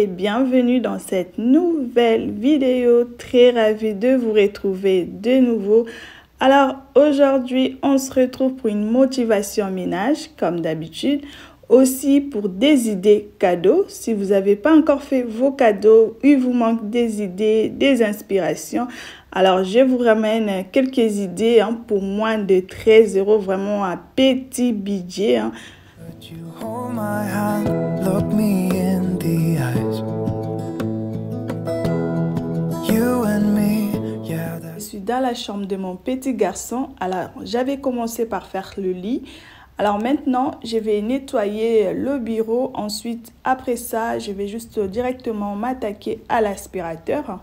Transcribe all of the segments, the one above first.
et bienvenue dans cette nouvelle vidéo. Très ravie de vous retrouver de nouveau. Alors aujourd'hui, on se retrouve pour une motivation ménage comme d'habitude. Aussi pour des idées cadeaux. Si vous n'avez pas encore fait vos cadeaux, il vous manque des idées, des inspirations. Alors je vous ramène quelques idées pour moins de 13 €, vraiment un petit budget. Je suis dans la chambre de mon petit garçon. Alors j'avais commencé par faire le lit. Alors maintenant, je vais nettoyer le bureau. Ensuite, après ça, je vais juste directement m'attaquer à l'aspirateur.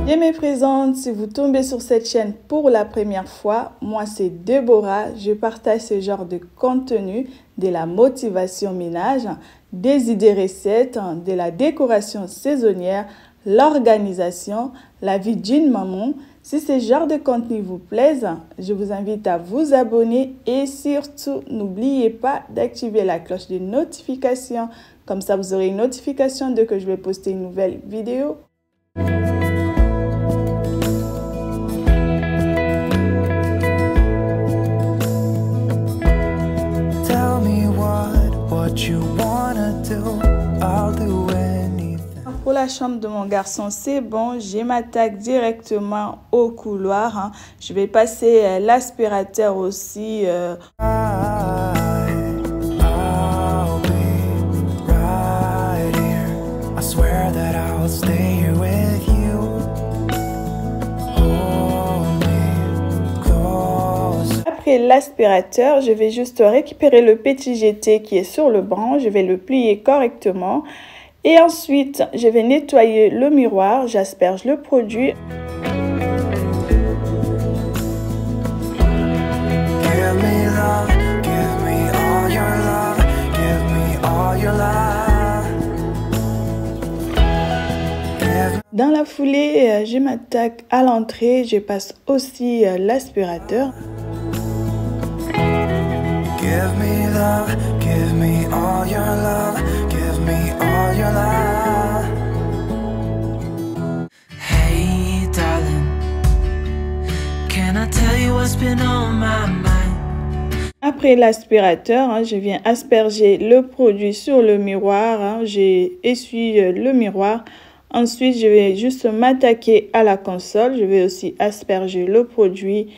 Je me présente, si vous tombez sur cette chaîne pour la première fois, moi c'est Déborah, je partage ce genre de contenu, de la motivation ménage, des idées recettes, de la décoration saisonnière, l'organisation, la vie d'une maman. Si ce genre de contenu vous plaise, je vous invite à vous abonner et surtout n'oubliez pas d'activer la cloche de notification, comme ça vous aurez une notification dès que je vais poster une nouvelle vidéo. Pour la chambre de mon garçon, c'est bon, je m'attaque directement au couloir. Je vais passer l'aspirateur aussi. Après l'aspirateur, je vais juste récupérer le petit jeté qui est sur le banc. Je vais le plier correctement. Et ensuite, je vais nettoyer le miroir. J'asperge le produit. Dans la foulée, je m'attaque à l'entrée. Je passe aussi l'aspirateur. Give me love, give me all your love, give me all your love. Hey darling, can I tell you what's been on my mind? Après l'aspirateur, je viens asperger le produit sur le miroir. J'essuie le miroir. Ensuite, je vais juste m'attaquer à la console. Je vais aussi asperger le produit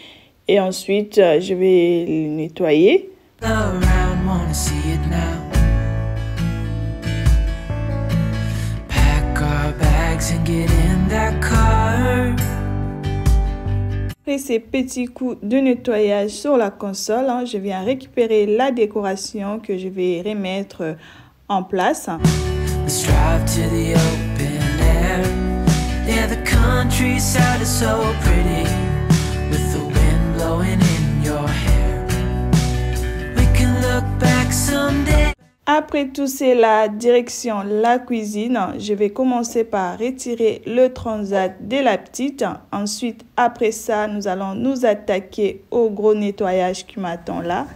et ensuite, je vais le nettoyer. Around, wanna see it now. Pack our bags and get in that car. Après ces petits coups de nettoyage sur la console, je viens récupérer la décoration que je vais remettre en place. Let's drive to the open air. Yeah, the countryside is so pretty with the wind blowing in your hair. Après tout cela, direction la cuisine. Je vais commencer par retirer le transat de la petite. Ensuite, après ça, nous allons nous attaquer au gros nettoyage qui m'attend là.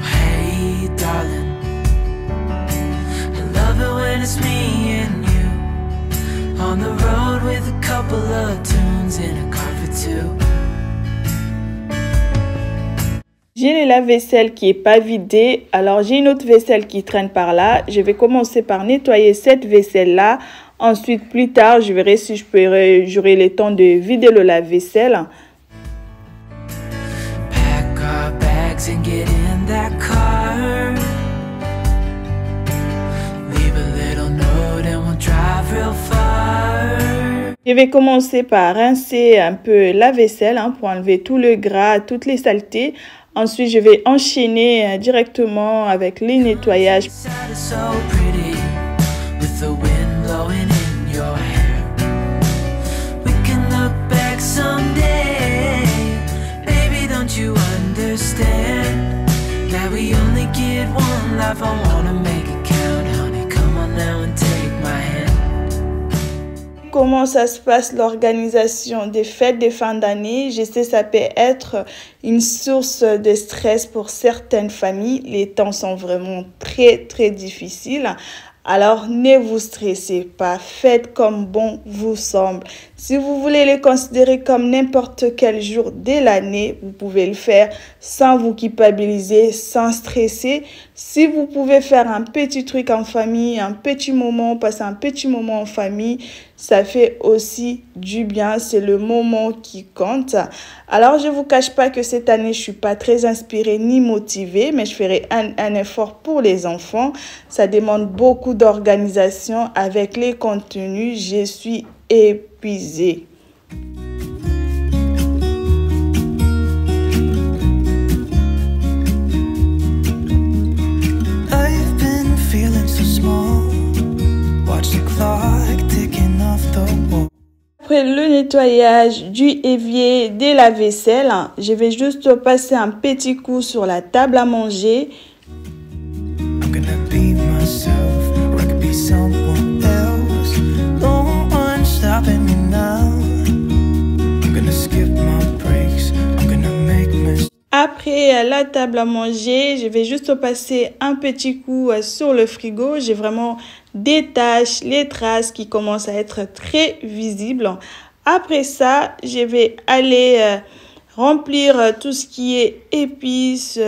Hey darling, I love it when it's me and you on the road with a couple of tunes in a car for two. J'ai le lave-vaisselle qui n'est pas vidé, alors j'ai une autre vaisselle qui traîne par là. Je vais commencer par nettoyer cette vaisselle-là. Ensuite, plus tard, je verrai si j'aurai le temps de vider le lave-vaisselle. Je vais commencer par rincer un peu la vaisselle pour enlever tout le gras, toutes les saletés. Ensuite, je vais enchaîner directement avec les nettoyages. now and take my hand. Comment ça se passe l'organisation des fêtes de fin d'année? Je sais, ça peut être une source de stress pour certaines familles. Les temps sont vraiment très difficiles. Alors, ne vous stressez pas. Faites comme bon vous semble. Si vous voulez les considérer comme n'importe quel jour de l'année, vous pouvez le faire sans vous culpabiliser, sans stresser. Si vous pouvez faire un petit truc en famille, un petit moment, passer un petit moment en famille, ça fait aussi du bien. C'est le moment qui compte. Alors, je ne vous cache pas que cette année, je ne suis pas très inspirée ni motivée, mais je ferai un effort pour les enfants. Ça demande beaucoup d'organisation avec les contenus. Je suis épuisée. I've been feeling so small. Watch the clock ticking off the wall. Après le nettoyage du évier, de la vaisselle, je vais juste passer un petit coup sur la table à manger. I'm gonna be myself, or I could be someone else. No one's stopping me now. I'm gonna skip my breaks. I'm gonna make mistakes. Après la table à manger, je vais juste passer un petit coup sur le frigo. J'ai vraiment des taches, les traces qui commencent à être très visibles. Après ça, je vais aller remplir tout ce qui est épices,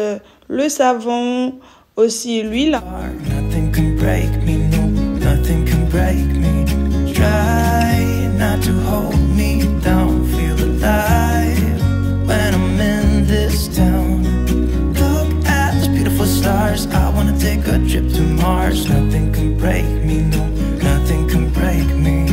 le savon, aussi l'huile. Nothing can break me, no, nothing can break me. Try not to hold me down, feel alive when I'm in this town. Look at those beautiful stars, I wanna take a trip to Mars. Nothing can break me, no, nothing can break me.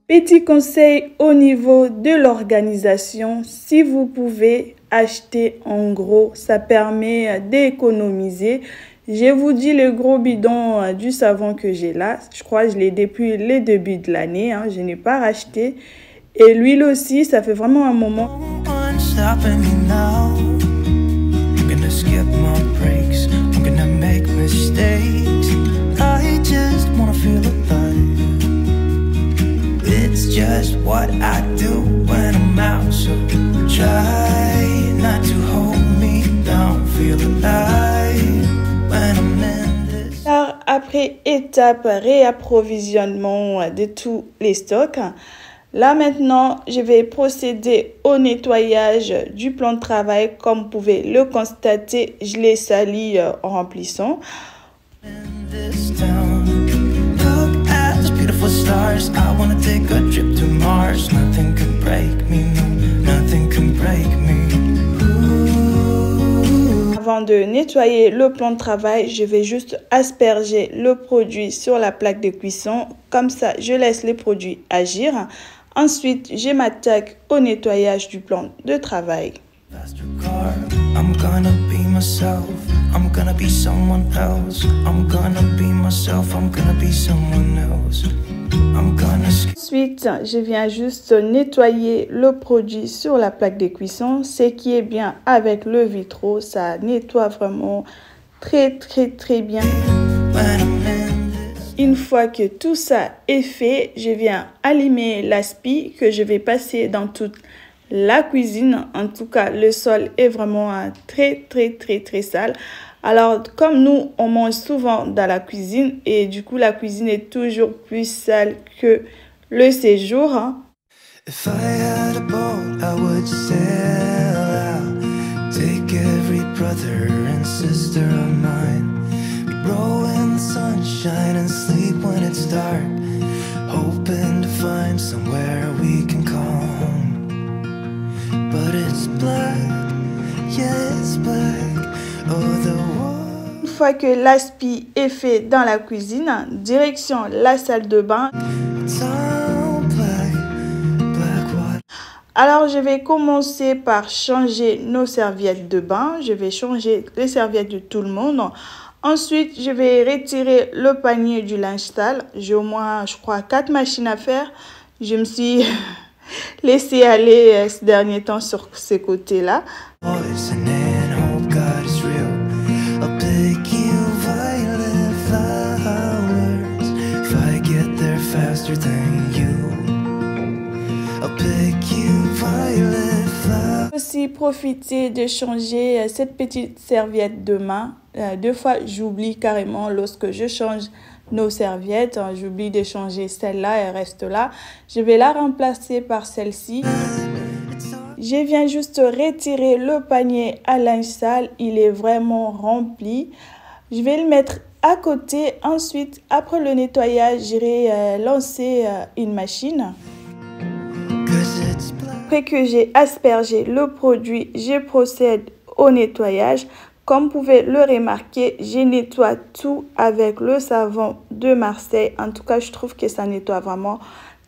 Petit conseil au niveau de l'organisation, si vous pouvez acheter en gros, ça permet d'économiser. Je vous dis le gros bidon du savon que j'ai là, je crois que je l'ai depuis le début de l'année, je n'ai pas racheté. Et l'huile aussi, ça fait vraiment un moment. It's just what I do when I'm out, so try not to hold me down, feel alive when I'm in this. Alors, après étape réapprovisionnement de tous les stocks, là maintenant, je vais procéder au nettoyage du plan de travail. Comme vous pouvez le constater, je l'ai sali en remplissant. In this town, look at those beautiful stars. I wanna take a trip to Mars. Nothing can break me, no, nothing can break me. Avant de nettoyer le plan de travail, je vais juste asperger le produit sur la plaque de cuisson. Comme ça, je laisse les produits agir. Ensuite, je m'attaque au nettoyage du plan de travail. Faster car, I'm gonna be myself. I'm gonna be someone else. I'm gonna be myself. I'm gonna be someone else. I'm gonna. Ensuite, je viens juste nettoyer le produit sur la plaque de cuisson. Ce qui est bien avec le Vitro, ça nettoie vraiment très bien. Une fois que tout ça est fait, je viens allumer l'aspi que je vais passer dans toute la cuisine. En tout cas, le sol est vraiment très sale. Alors, comme nous, on mange souvent dans la cuisine et du coup, la cuisine est toujours plus sale que le séjour. If I had a boat, I would sail out. Take every brother and sister of mine. We'd roll in the sunshine and sleep when it's dark, hoping to find somewhere we can call home. But it's black, yeah, it's black. Oh, the Une fois que l'aspi est fait dans la cuisine, direction la salle de bain. it's all black, black water. Alors, je vais commencer par changer nos serviettes de bain. Je vais changer les serviettes de tout le monde. Ensuite, je vais retirer le panier du linge sale. J'ai au moins, je crois, 4 machines à faire. Je me suis laissé aller ces derniers temps sur ces côtés-là. Listen and hope God is real. I'll pick you violet flowers if I get there faster than you. I'll pick you violet flowers. Aussi profiter de changer cette petite serviette de main. Deux fois, j'oublie carrément lorsque je change nos serviettes. J'oublie de changer celle-là, elle reste là. Je vais la remplacer par celle-ci. Je viens juste retirer le panier à linge sale. Il est vraiment rempli. Je vais le mettre à côté. Ensuite, après le nettoyage, j'irai lancer une machine. Après que j'ai aspergé le produit, je procède au nettoyage. Comme vous pouvez le remarquer, je nettoie tout avec le savon de Marseille. En tout cas, je trouve que ça nettoie vraiment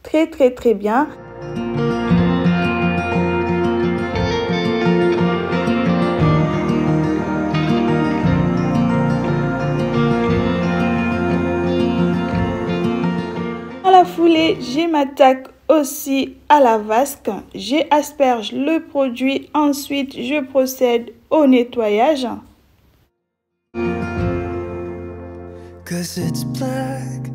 très bien. Dans la foulée, je m'attaque aussi à la vasque. J'asperge le produit. Ensuite, je procède au nettoyage. Cause it's black,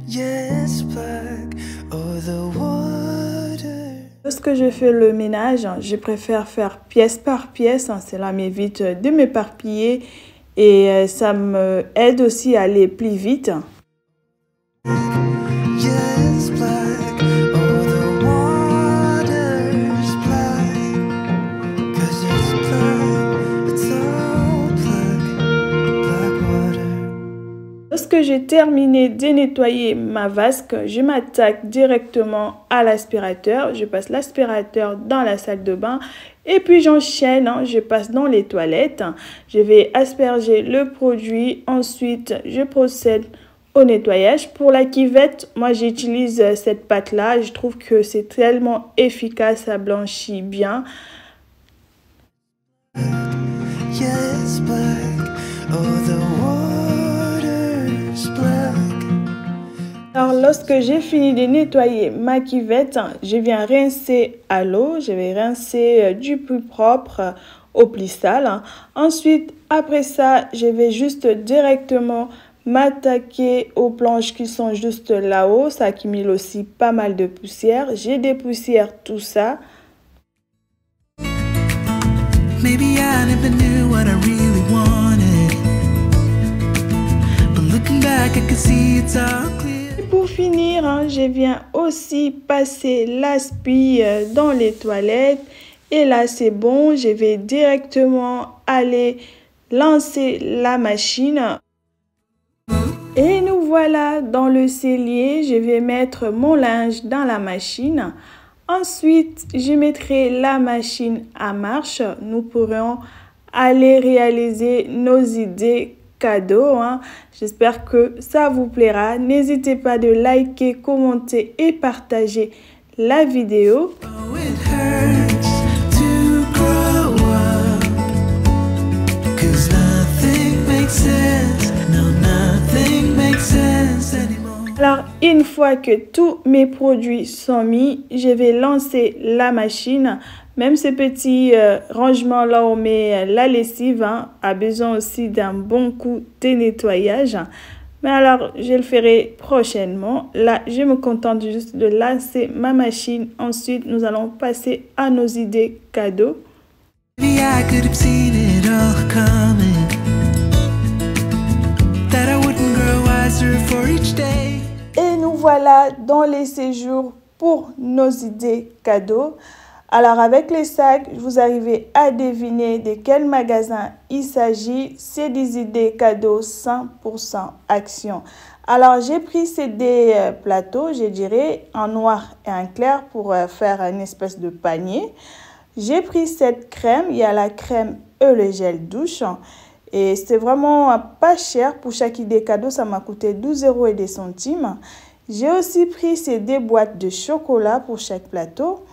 yeah, it's black. Oh, the water. Lorsque je fais le ménage, je préfère faire pièce par pièce. Cela m'évite de m'éparpiller et ça me aide aussi à aller plus vite. Lorsque j'ai terminé de nettoyer ma vasque, je m'attaque directement à l'aspirateur. Je passe l'aspirateur dans la salle de bain et puis j'enchaîne, je passe dans les toilettes. Je vais asperger le produit. Ensuite, je procède au nettoyage. Pour la cuvette, moi j'utilise cette pâte-là. Je trouve que c'est tellement efficace, ça blanchit bien. Yes, black. Oh, the water's black. Alors, lorsque j'ai fini de nettoyer ma cuvette, je viens rincer à l'eau. Je vais rincer du plus propre au plus sale. Ensuite, après ça, je vais juste directement m'attaquer aux planches qui sont juste là-haut. Ça accumule aussi pas mal de poussière. J'ai dépoussière tout ça. Maybe I never knew what I really wanted. But looking back, I can see it's all clear. Et pour finir, je viens aussi passer l'aspi dans les toilettes. Et là, c'est bon. Je vais directement aller lancer la machine. Et nous voilà dans le cellier. Je vais mettre mon linge dans la machine. Ensuite, je mettrai la machine à marche. Nous pourrons aller réaliser nos idées cadeaux. J'espère que ça vous plaira. N'hésitez pas de liker, commenter et partager la vidéo. Oh, it hurts to grow up. 'Cause nothing makes sense. No, nothing makes sense anymore. Alors, une fois que tous mes produits sont mis, je vais lancer la machine. Même ce petit rangement là où on met la lessive a besoin aussi d'un bon coup de nettoyage. Mais alors, je le ferai prochainement. Là, je me contente juste de lancer ma machine. Ensuite, nous allons passer à nos idées cadeaux. Maybe I could have seen it all coming. That I wouldn't grow wiser for each day. Et nous voilà dans les séjours pour nos idées cadeaux. Alors avec les sacs, vous arrivez à deviner de quel magasin il s'agit. C'est des idées cadeaux 100% action. Alors j'ai pris ces des plateaux, je dirais, en noir et en clair pour faire une espèce de panier. J'ai pris cette crème, il y a la crème et le gel douche. Et c'est vraiment pas cher. Pour chaque idée cadeau, ça m'a coûté 12 € et des centimes. J'ai aussi pris ces deux boîtes de chocolat pour chaque plateau.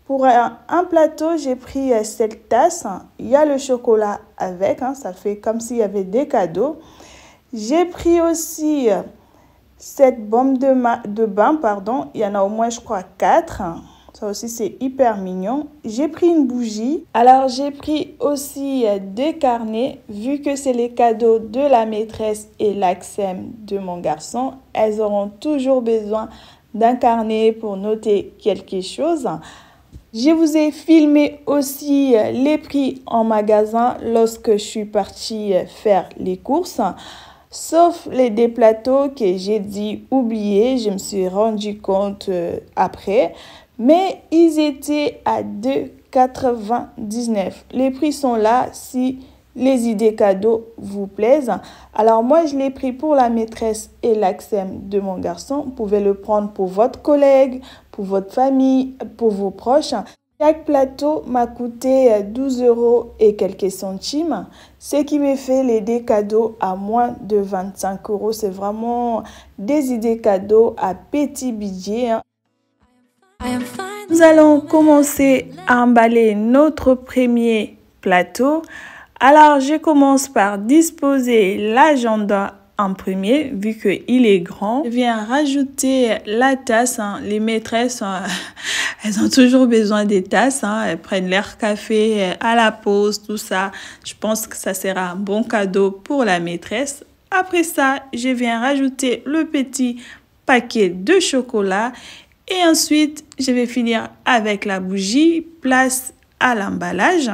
Pour un plateau, j'ai pris cette tasse. Il y a le chocolat avec. Ça fait comme s'il y avait des cadeaux. J'ai pris aussi cette bombe de bain. Il y en a au moins, je crois, 4. Ça aussi, c'est hyper mignon. J'ai pris une bougie. Alors, j'ai pris aussi 2 carnets. Vu que c'est les cadeaux de la maîtresse et l'AXEM de mon garçon, elles auront toujours besoin d'un carnet pour noter quelque chose. Je vous ai filmé aussi les prix en magasin lorsque je suis partie faire les courses. Sauf les deux plateaux que j'ai dit oublier, je me suis rendu compte après. Mais ils étaient à 2,99 €. Les prix sont là si les idées cadeaux vous plaisent. Alors moi, je l'ai pris pour la maîtresse et l'AXEM de mon garçon. Vous pouvez le prendre pour votre collègue, pour votre famille, pour vos proches. Chaque plateau m'a coûté 12 € et quelques centimes, ce qui me fait les idées cadeaux à moins de 25 €. C'est vraiment des idées cadeaux à petit budget. Nous allons commencer à emballer notre premier plateau. Alors, je commence par disposer l'agenda en premier, vu qu'il est grand. Je viens rajouter la tasse. Les maîtresses, elles ont toujours besoin des tasses. Elles prennent leur café à la pause, tout ça. Je pense que ça sera un bon cadeau pour la maîtresse. Après ça, je viens rajouter le petit paquet de chocolat. Et ensuite, je vais finir avec la bougie. Place à l'emballage.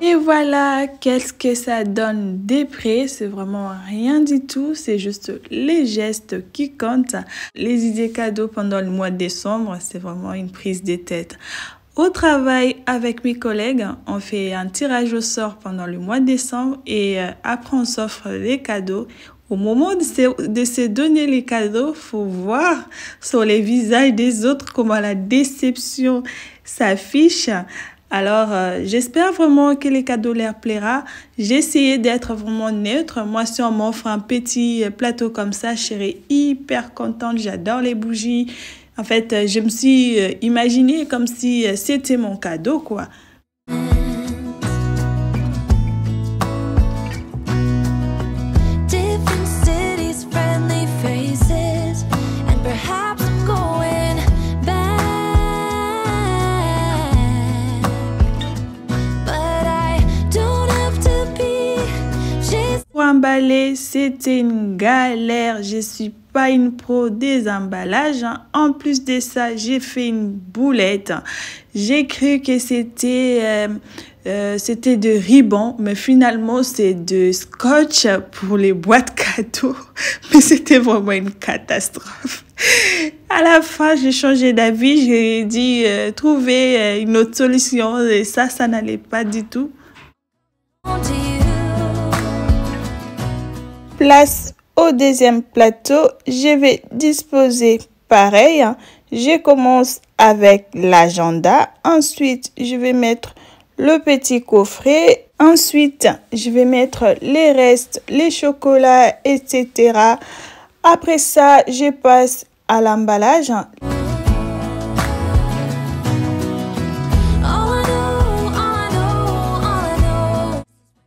Et voilà, qu'est-ce que ça donne de près. C'est vraiment rien du tout. C'est juste les gestes qui comptent. Les idées cadeaux pendant le mois de décembre, c'est vraiment une prise de tête. Au travail, avec mes collègues, on fait un tirage au sort pendant le mois de décembre. Et après, on s'offre les cadeaux. Au moment de se donner les cadeaux, faut voir sur les visages des autres comment la déception s'affiche. Alors, j'espère vraiment que les cadeaux leur plaira. J'ai essayé d'être vraiment neutre. Moi, si on m'offre un petit plateau comme ça, je serai hyper contente. J'adore les bougies. En fait, je me suis imaginée comme si c'était mon cadeau, quoi. Emballer, c'était une galère. Je suis pas une pro des emballages. En plus de ça, j'ai fait une boulette. J'ai cru que c'était de ruban, mais finalement c'est de scotch pour les boîtes cadeaux. Mais c'était vraiment une catastrophe. À la fin, j'ai changé d'avis. J'ai dit trouver une autre solution et ça n'allait pas du tout. Place au deuxième plateau, je vais disposer pareil. Je commence avec l'agenda. Ensuite, je vais mettre le petit coffret. Ensuite, je vais mettre les restes, les chocolats, etc. Après ça, je passe à l'emballage.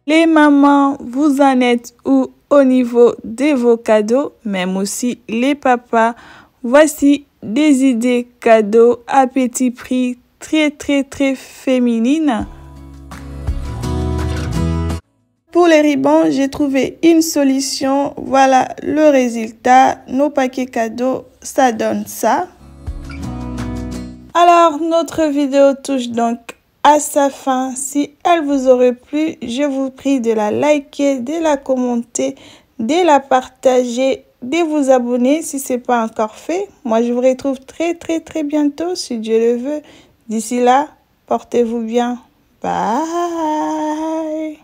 Les mamans, vous en êtes où au niveau de vos cadeaux? Même aussi les papas. Voici des idées cadeaux à petit prix, très féminines. Pour les rubans, j'ai trouvé une solution. Voilà le résultat. Nos paquets cadeaux, ça donne ça. Alors, notre vidéo touche donc à sa fin. Si elle vous aurait plu, je vous prie de la liker, de la commenter, de la partager, de vous abonner si ce n'est pas encore fait. Moi, je vous retrouve très bientôt si Dieu le veut. D'ici là, portez-vous bien. Bye.